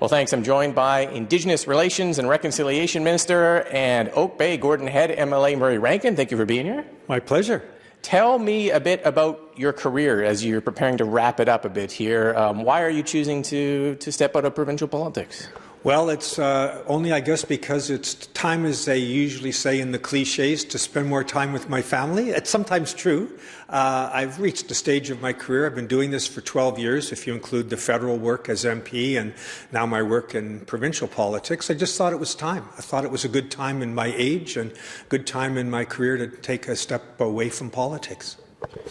Well, thanks. I'm joined by Indigenous Relations and Reconciliation Minister and Oak Bay Gordon Head MLA Murray Rankin. Thank you for being here. My pleasure. Tell me a bit about your career as you're preparing to wrap it up a bit here. Why are you choosing to step out of provincial politics? Well, it's only, I guess, because it's time, as they usually say in the cliches, to spend more time with my family. It's sometimes true. I've reached a stage of my career. I've been doing this for 12 years, if you include the federal work as MP and now my work in provincial politics. I just thought it was time. I thought it was a good time in my age and good time in my career to take a step away from politics.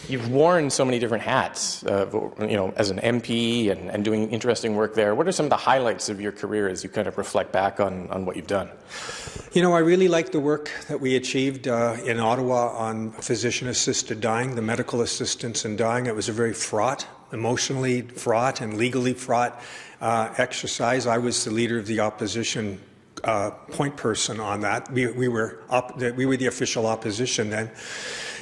You've worn so many different hats, as an MP and doing interesting work there. What are some of the highlights of your career as you kind of reflect back on what you've done? You know, I really like the work that we achieved in Ottawa on physician-assisted dying, the medical assistance in dying. It was a very fraught, emotionally fraught and legally fraught exercise. I was the leader of the opposition point person on that. We were the official opposition then.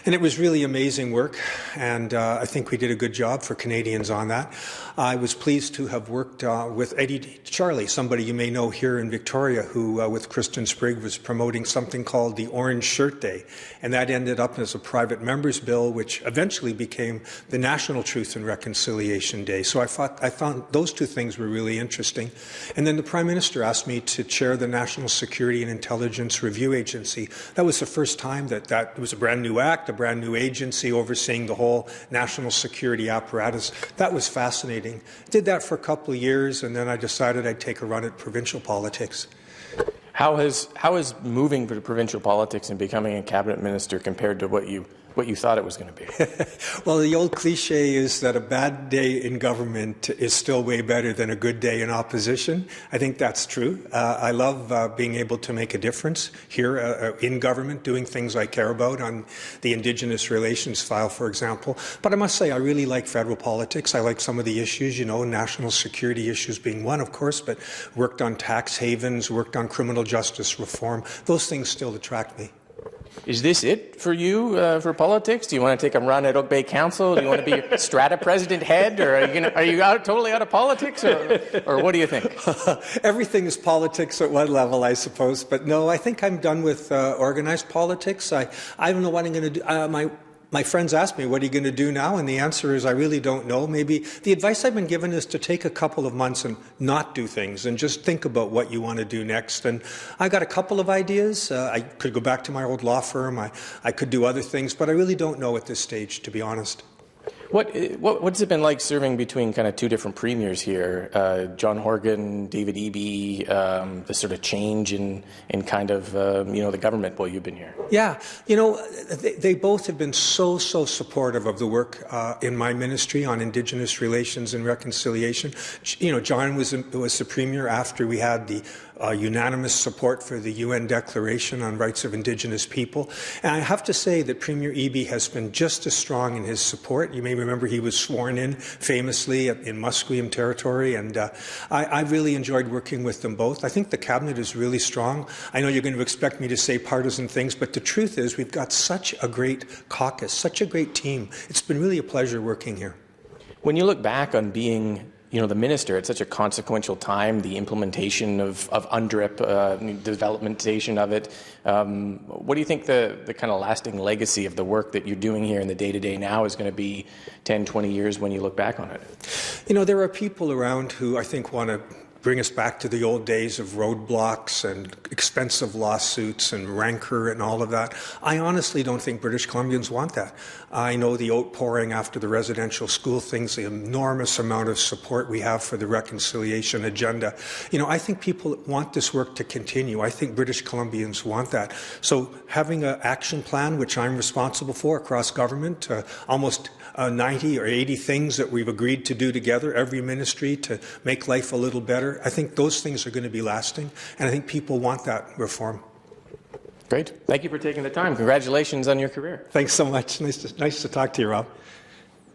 And it was really amazing work, and I think we did a good job for Canadians on that. I was pleased to have worked with Eddie Charlie, somebody you may know here in Victoria, who with Kristen Sprigg was promoting something called the Orange Shirt Day, and that ended up as a private member's bill, which eventually became the National Truth and Reconciliation Day. So I found those two things were really interesting. And then the Prime Minister asked me to chair the National Security and Intelligence Review Agency. That was the first time that was a brand new act, a brand new agency overseeing the whole national security apparatus. That was fascinating. Did that for a couple of years, and then I decided I'd take a run at provincial politics. How has moving to provincial politics and becoming a cabinet minister compared to what you thought it was going to be? Well, the old cliche is that a bad day in government is still way better than a good day in opposition. I think that's true. I love being able to make a difference here in government, doing things I care about on the Indigenous relations file, for example. But I must say, I really like federal politics. I like some of the issues, national security issues being one, of course, but worked on tax havens, worked on criminal justice reform. Those things still attract me. Is this it for you for politics? Do you want to take a run at Oak Bay Council? Do you want to be Strata President Head, or are you totally out of politics, or what do you think? Everything is politics at one level, I suppose. But no, I think I'm done with organized politics. I don't know what I'm going to do. My friends ask me, what are you going to do now? And the answer is, I really don't know. Maybe the advice I've been given is to take a couple of months and not do things and just think about what you want to do next. And I got a couple of ideas. I could go back to my old law firm. I could do other things, but I really don't know at this stage, to be honest. What's it been like serving between kind of two different premiers here, John Horgan, David Eby, the sort of change in kind of the government while you've been here? Yeah, they both have been so supportive of the work in my ministry on Indigenous relations and reconciliation. John was the premier after we had the unanimous support for the UN Declaration on Rights of Indigenous People. And I have to say that Premier Eby has been just as strong in his support. You may remember he was sworn in famously in Musqueam territory, and I really enjoyed working with them both. I think the cabinet is really strong. I know you're going to expect me to say partisan things, but the truth is we've got such a great caucus, such a great team. It's been really a pleasure working here. When you look back on being the minister at such a consequential time, the implementation of UNDRIP, developmentation of it. What do you think the kind of lasting legacy of the work that you're doing here in the day-to-day now is going to be 10, 20 years when you look back on it? There are people around who I think want to bring us back to the old days of roadblocks and expensive lawsuits and rancor and all of that. I honestly don't think British Columbians want that. I know the outpouring after the residential school things, the enormous amount of support we have for the reconciliation agenda. I think people want this work to continue. I think British Columbians want that. So having an action plan, which I'm responsible for across government, almost 90 or 80 things that we've agreed to do together, every ministry, to make life a little better. I think those things are going to be lasting, and I think people want that reform. Great. Thank you for taking the time. Congratulations on your career. Thanks so much. Nice to talk to you, Rob.